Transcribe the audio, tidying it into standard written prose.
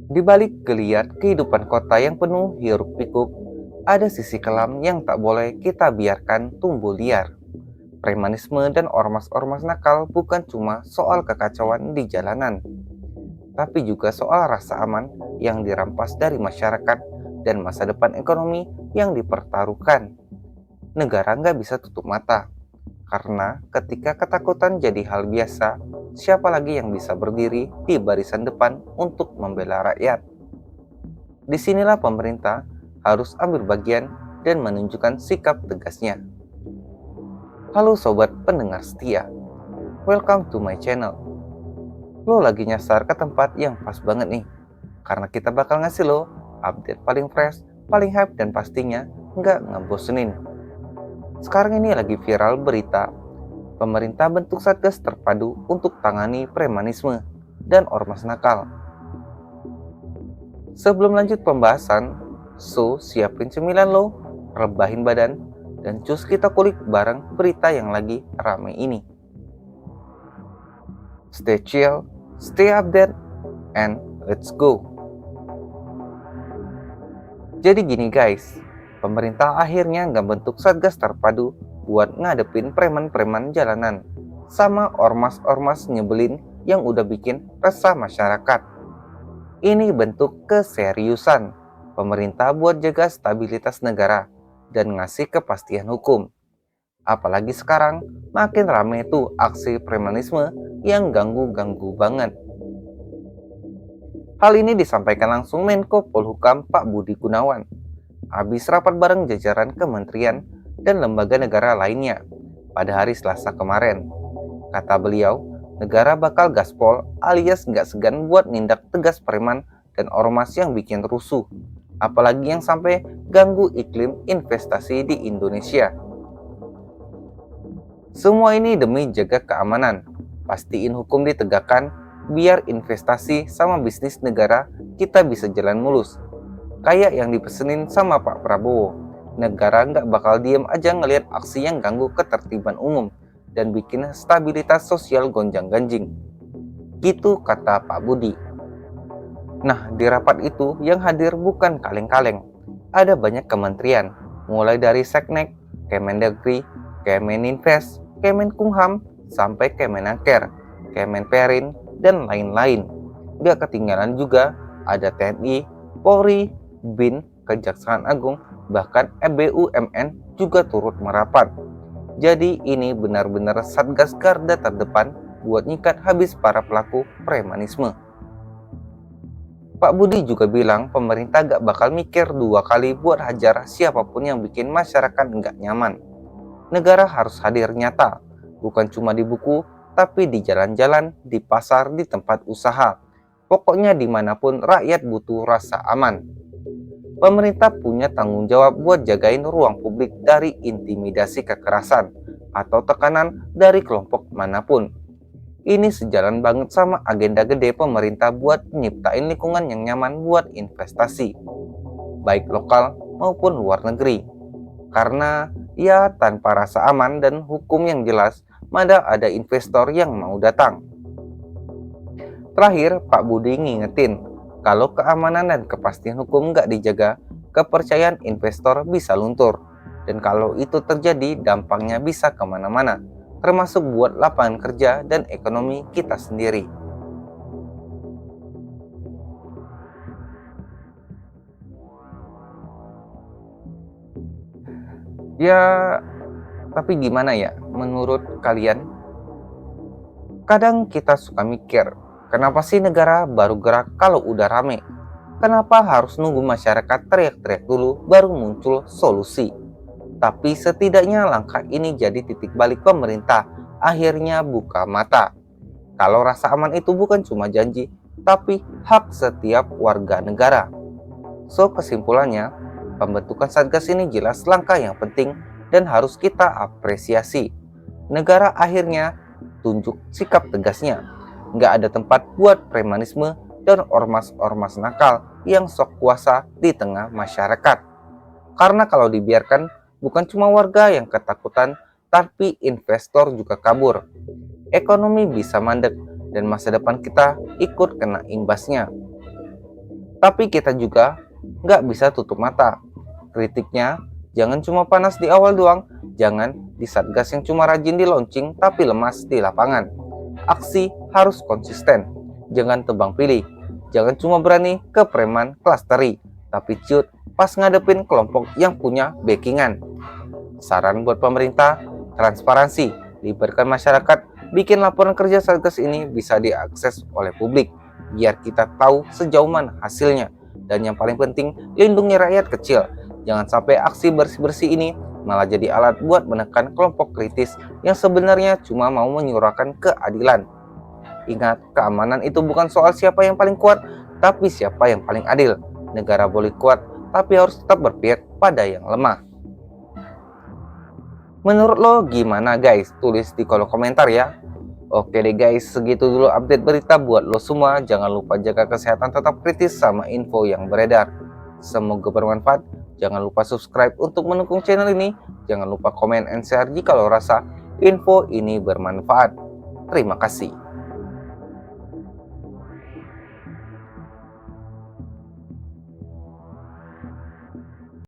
Di balik geliat kehidupan kota yang penuh hiruk-pikuk, ada sisi kelam yang tak boleh kita biarkan tumbuh liar. Premanisme dan ormas-ormas nakal bukan cuma soal kekacauan di jalanan, tapi juga soal rasa aman yang dirampas dari masyarakat dan masa depan ekonomi yang dipertaruhkan. Negara nggak bisa tutup mata, karena ketika ketakutan jadi hal biasa, siapa lagi yang bisa berdiri di barisan depan untuk membela rakyat? Disinilah pemerintah harus ambil bagian dan menunjukkan sikap tegasnya. Halo sobat pendengar setia, welcome to my channel. Lo lagi nyasar ke tempat yang pas banget nih, karena kita bakal ngasih lo update paling fresh, paling hype, dan pastinya nggak ngebosenin. Sekarang ini lagi viral berita, pemerintah bentuk satgas terpadu untuk tangani premanisme dan ormas nakal. Sebelum lanjut pembahasan, siapin cemilan lo, rebahin badan, dan cus kita kulik bareng berita yang lagi rame ini. Stay chill, stay update, and let's go. Jadi gini guys, pemerintah akhirnya nggak bentuk satgas terpadu buat ngadepin preman-preman jalanan sama ormas-ormas nyebelin yang udah bikin resah masyarakat. Ini bentuk keseriusan pemerintah buat jaga stabilitas negara dan ngasih kepastian hukum. Apalagi sekarang makin rame tuh aksi premanisme yang ganggu-ganggu banget. Hal ini disampaikan langsung Menko Polhukam Pak Budi Gunawan habis rapat bareng jajaran kementerian dan lembaga negara lainnya pada hari Selasa kemarin. Kata beliau, negara bakal gaspol alias nggak segan buat nindak tegas preman dan ormas yang bikin rusuh, apalagi yang sampai ganggu iklim investasi di Indonesia. Semua ini demi jaga keamanan, pastiin hukum ditegakkan, biar investasi sama bisnis negara kita bisa jalan mulus. Kayak yang dipesenin sama Pak Prabowo, negara nggak bakal diem aja ngelihat aksi yang ganggu ketertiban umum dan bikin stabilitas sosial gonjang-ganjing. Gitu kata Pak Budi. Nah, di rapat itu yang hadir bukan kaleng-kaleng. Ada banyak kementerian, mulai dari Seknek, Kemendagri, Kemeninvest, Kemenkumham, sampai Kemenaker, Kemenperin, dan lain-lain. Gak ketinggalan juga ada TNI, Polri, BIN, Kejaksaan Agung, bahkan BUMN juga turut merapat. Jadi ini benar-benar satgas garda terdepan buat nyikat habis para pelaku premanisme. Pak Budi juga bilang pemerintah gak bakal mikir dua kali buat hajar siapapun yang bikin masyarakat gak nyaman. Negara harus hadir nyata, bukan cuma di buku, tapi di jalan-jalan, di pasar, di tempat usaha. Pokoknya dimanapun rakyat butuh rasa aman. Pemerintah punya tanggung jawab buat jagain ruang publik dari intimidasi kekerasan atau tekanan dari kelompok manapun. Ini sejalan banget sama agenda gede pemerintah buat nyiptain lingkungan yang nyaman buat investasi, baik lokal maupun luar negeri. Karena ya tanpa rasa aman dan hukum yang jelas, mana ada investor yang mau datang. Terakhir, Pak Budi ngingetin, kalau keamanan dan kepastian hukum nggak dijaga, kepercayaan investor bisa luntur. Dan kalau itu terjadi, dampaknya bisa kemana-mana, termasuk buat lapangan kerja dan ekonomi kita sendiri. Ya, tapi gimana ya menurut kalian? Kadang kita suka mikir, kenapa sih negara baru gerak kalau udah rame? Kenapa harus nunggu masyarakat teriak-teriak dulu baru muncul solusi? Tapi setidaknya langkah ini jadi titik balik pemerintah akhirnya buka mata. Kalau rasa aman itu bukan cuma janji, tapi hak setiap warga negara. So kesimpulannya, pembentukan Satgas ini jelas langkah yang penting dan harus kita apresiasi. Negara akhirnya tunjuk sikap tegasnya. Nggak ada tempat buat premanisme dan ormas-ormas nakal yang sok kuasa di tengah masyarakat. Karena kalau dibiarkan, bukan cuma warga yang ketakutan, tapi investor juga kabur. Ekonomi bisa mandek dan masa depan kita ikut kena imbasnya. Tapi kita juga nggak bisa tutup mata. Kritiknya jangan cuma panas di awal doang, jangan di Satgas yang cuma rajin di launching tapi lemas di lapangan. Aksi harus konsisten, jangan tebang pilih. Jangan cuma berani ke preman klasteri, tapi ciut pas ngadepin kelompok yang punya backingan. Saran buat pemerintah, transparansi, libatkan masyarakat, bikin laporan kerja Satgas ini bisa diakses oleh publik, biar kita tahu sejauh mana hasilnya. Dan yang paling penting, lindungi rakyat kecil. Jangan sampai aksi bersih-bersih ini malah jadi alat buat menekan kelompok kritis yang sebenarnya cuma mau menyuarakan keadilan. Ingat, keamanan itu bukan soal siapa yang paling kuat, tapi siapa yang paling adil. Negara boleh kuat, tapi harus tetap berpihak pada yang lemah. Menurut lo gimana guys? Tulis di kolom komentar ya. Oke deh guys, segitu dulu update berita buat lo semua. Jangan lupa jaga kesehatan, tetap kritis sama info yang beredar. Semoga bermanfaat. Jangan lupa subscribe untuk mendukung channel ini. Jangan lupa komen and share jika lo rasa info ini bermanfaat. Terima kasih.